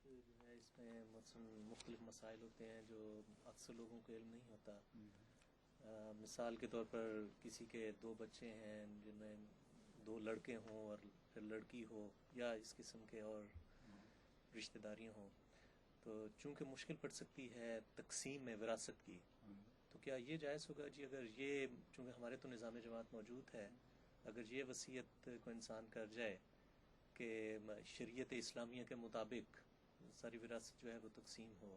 جو ہے اس میں مختلف مسائل ہوتے ہیں جو اکثر لوگوں کو علم نہیں ہوتا. مثال کے طور پر کسی کے دو بچے ہیں جن میں دو لڑکے ہوں اور پھر لڑکی ہو یا اس قسم کے اور رشتہ داریاں ہوں، تو چونکہ مشکل پڑ سکتی ہے تقسیم میں وراثت کی، تو کیا یہ جائز ہوگا جی اگر یہ، چونکہ ہمارے تو نظام جماعت موجود ہے، اگر یہ وصیت کو انسان کر جائے کہ شریعت اسلامیہ کے مطابق ساری وراثت جو ہے وہ تقسیم ہو؟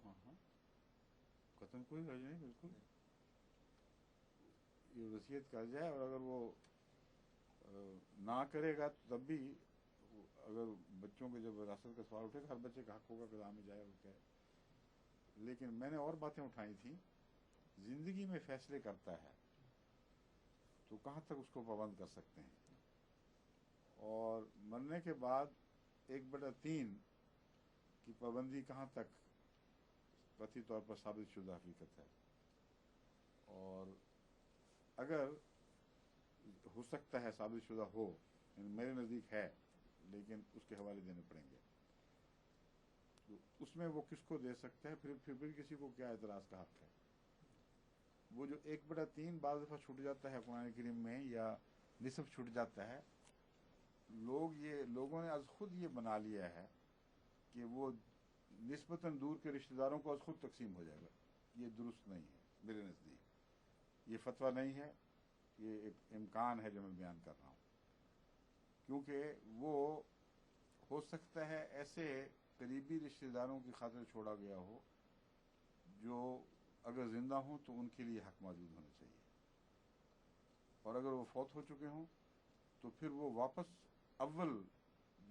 قطن کوئی حرج نہیں، بالکل یہ وصیت کر جائے، اور اگر وہ نہ کرے گا تو تب بھی اگر بچوں کے جب وراثت کا سوال اٹھے گا، ہر بچے کا حق ہوگا کہ میں جائے وہ کہے. لیکن میں نے اور باتیں اٹھائی تھیں. زندگی میں فیصلے کرتا ہے تو کہاں تک اس کو پابند کر سکتے ہیں، اور مرنے کے بعد 1/3 کی پابندی کہاں تک قطعی طور پر ثابت شدہ حقیقت ہے. اور اگر ہو سکتا ہے ثابت شدہ ہو، یعنی میرے نزدیک ہے لیکن اس کے حوالے دینے پڑیں گے، تو اس میں وہ کس کو دے سکتا ہے، پھر کسی کو کیا اعتراض کا حق ہے. وہ جو 1/3 بعض دفعہ چھوٹ جاتا ہے قرآن کریم میں، یا نصف چھوٹ جاتا ہے، لوگوں نے از خود یہ بنا لیا ہے کہ وہ نسبتاً دور کے رشتہ داروں کو از خود تقسیم ہو جائے گا. یہ درست نہیں ہے میرے نزدیک، یہ فتویٰ نہیں ہے، یہ ایک امکان ہے جو میں بیان کر رہا ہوں. کیونکہ وہ ہو سکتا ہے ایسے قریبی رشتہ داروں کی خاطر چھوڑا گیا ہو جو اگر زندہ ہوں تو ان کے لیے حق موجود ہونا چاہیے، اور اگر وہ فوت ہو چکے ہوں تو پھر وہ واپس اول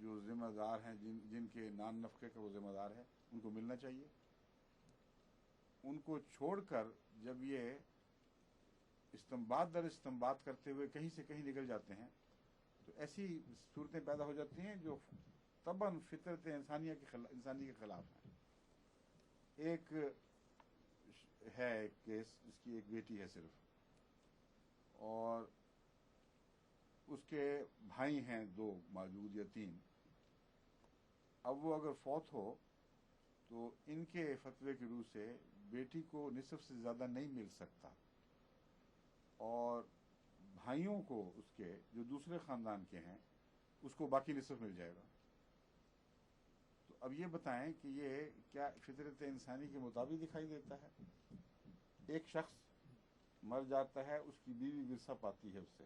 جو ذمہ دار ہیں، جن کے نان نفقے کا وہ ذمہ دار ہے، ان کو ملنا چاہیے. ان کو چھوڑ کر جب یہ استنباط در استنباط کرتے ہوئے کہیں سے کہیں نکل جاتے ہیں تو ایسی صورتیں پیدا ہو جاتی ہیں جو طبعاً فطرت انسانی کے خلاف ہیں. ایک کیس جس کی ایک بیٹی ہے صرف، اور اس کے بھائی ہیں 2 موجود یا 3. اب وہ اگر فوت ہو تو ان کے فتوے کی روح سے بیٹی کو نصف سے زیادہ نہیں مل سکتا، اور بھائیوں کو اس کے جو دوسرے خاندان کے ہیں اس کو باقی نصف مل جائے گا. تو اب یہ بتائیں کہ یہ کیا فطرت انسانی کے مطابق دکھائی دیتا ہے؟ ایک شخص مر جاتا ہے، اس کی بیوی ورثہ پاتی ہے اس سے،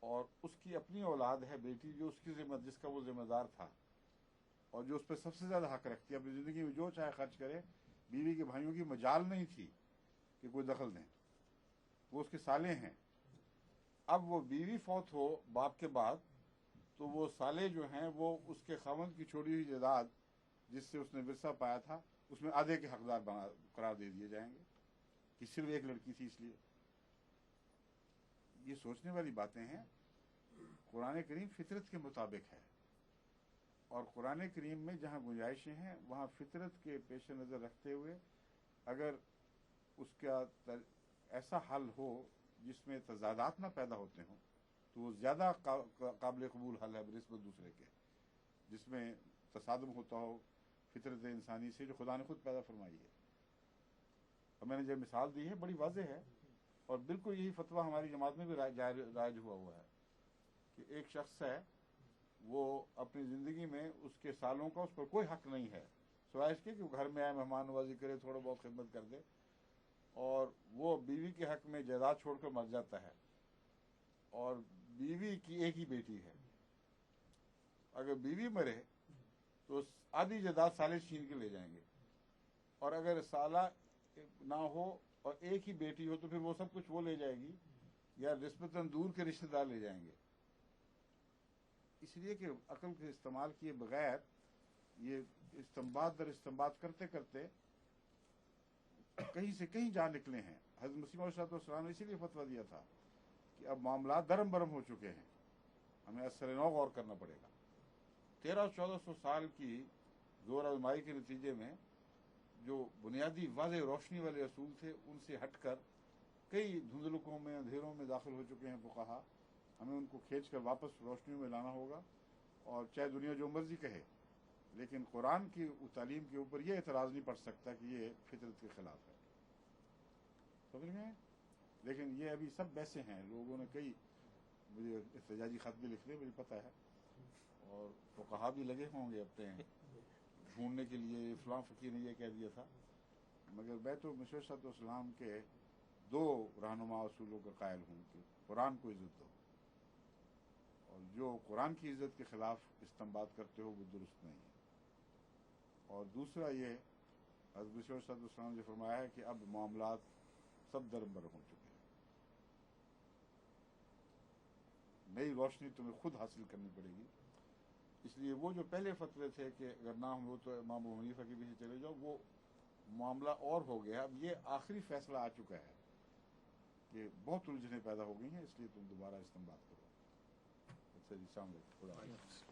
اور اس کی اپنی اولاد ہے بیٹی جو جس کا وہ ذمہ دار تھا، اور جو اس پہ سب سے زیادہ حق رکھتی ہے، اپنی زندگی میں جو چاہے خرچ کرے. بیوی کے بھائیوں کی مجال نہیں تھی کہ کوئی دخل دیں، وہ اس کے سالے ہیں. اب وہ بیوی فوت ہو باپ کے بعد تو وہ سالے جو ہیں وہ اس کے خاوند کی چھوڑی ہوئی جائیداد جس سے اس نے ورثہ پایا تھا اس میں آدھے کے حقدار قرار دے دیے جائیں گے کہ صرف ایک لڑکی تھی اس لیے. یہ سوچنے والی باتیں ہیں. قرآن کریم فطرت کے مطابق ہے، اور قرآن کریم میں جہاں گنجائشیں ہیں وہاں فطرت کے پیش نظر رکھتے ہوئے اگر اس کا ایسا حل ہو جس میں تضادات نہ پیدا ہوتے ہوں تو وہ زیادہ قابل قبول حل ہے بنسبت دوسرے کے جس میں تصادم ہوتا ہو فطرت انسانی سے جو خدا نے خود پیدا فرمائی ہے. اور میں نے جو مثال دی ہے بڑی واضح ہے، اور بالکل یہی فتویٰ ہماری جماعت میں بھی رائج ہوا ہے کہ ایک شخص ہے، وہ اپنی زندگی میں اس کے سالوں کا اس پر کوئی حق نہیں ہے سوائے اس کے کہ وہ گھر میں آئے، مہمان نوازی کرے، تھوڑا بہت خدمت کر دے، اور وہ بیوی کے حق میں جائیداد چھوڑ کر مر جاتا ہے، اور بیوی کی ایک ہی بیٹی ہے. اگر بیوی مرے تو آدھی جائیداد سالے چھین کے لے جائیں گے، اور اگر سالہ نہ ہو اور ایک ہی بیٹی ہو تو پھر وہ سب کچھ وہ لے جائے گی یا نسبتاً دور کے رشتہ دار لے جائیں گے. اس لیے کہ عقل کے استعمال کیے بغیر یہ استنباط در استنباط کرتے کرتے کہیں سے کہیں جا نکلے ہیں. حضرت مسیح علیہ السلام نے اسی لیے فتویٰ دیا تھا کہ اب معاملات درم برم ہو چکے ہیں، ہمیں اثر نو غور کرنا پڑے گا. 1300-1400 سال کی زور آزمائی کے نتیجے میں جو بنیادی واضح روشنی والے اصول تھے ان سے ہٹ کر کئی دھندلکوں میں، اندھیروں میں داخل ہو چکے ہیں فقہا. ہمیں ان کو کھینچ کر واپس روشنیوں میں لانا ہوگا، اور چاہے دنیا جو مرضی کہے لیکن قرآن کی تعلیم کے اوپر یہ اعتراض نہیں پڑ سکتا کہ یہ فطرت کے خلاف ہے. سمجھ میں؟ لیکن یہ ابھی سب ویسے ہیں. لوگوں نے کئی مجھے احتجاجی خط بھی لکھ لے، مجھے پتہ ہے، اور فقہا بھی لگے ہوں گے اپنے ڈھونڈنے کے لیے فلاں فقیر نے یہ کہہ دیا تھا. مگر میں تو مصر صلی اللہ علیہ وسلم کے دو رہنما اصولوں کا قائل ہوں کہ قرآن کو عزت دو، اور جو قرآن کی عزت کے خلاف استنباط کرتے ہو وہ درست نہیں ہے. اور دوسرا یہ حضرت مصر صلی اللہ علیہ وسلم نے فرمایا ہے کہ اب معاملات سب دربر ہو چکے ہیں، نئی روشنی تمہیں خود حاصل کرنی پڑے گی. اس لیے وہ جو پہلے فتوے تھے کہ اگر نہ ہو تو امام ابو حنیفہ کے پیچھے چلے جاؤ، وہ معاملہ اور ہو گیا. اب یہ آخری فیصلہ آ چکا ہے کہ بہت الجھنیں پیدا ہو گئی ہیں، اس لیے تم دوبارہ استنباط کرو. اچھا جی، السلام علیکم. خدا حافظ.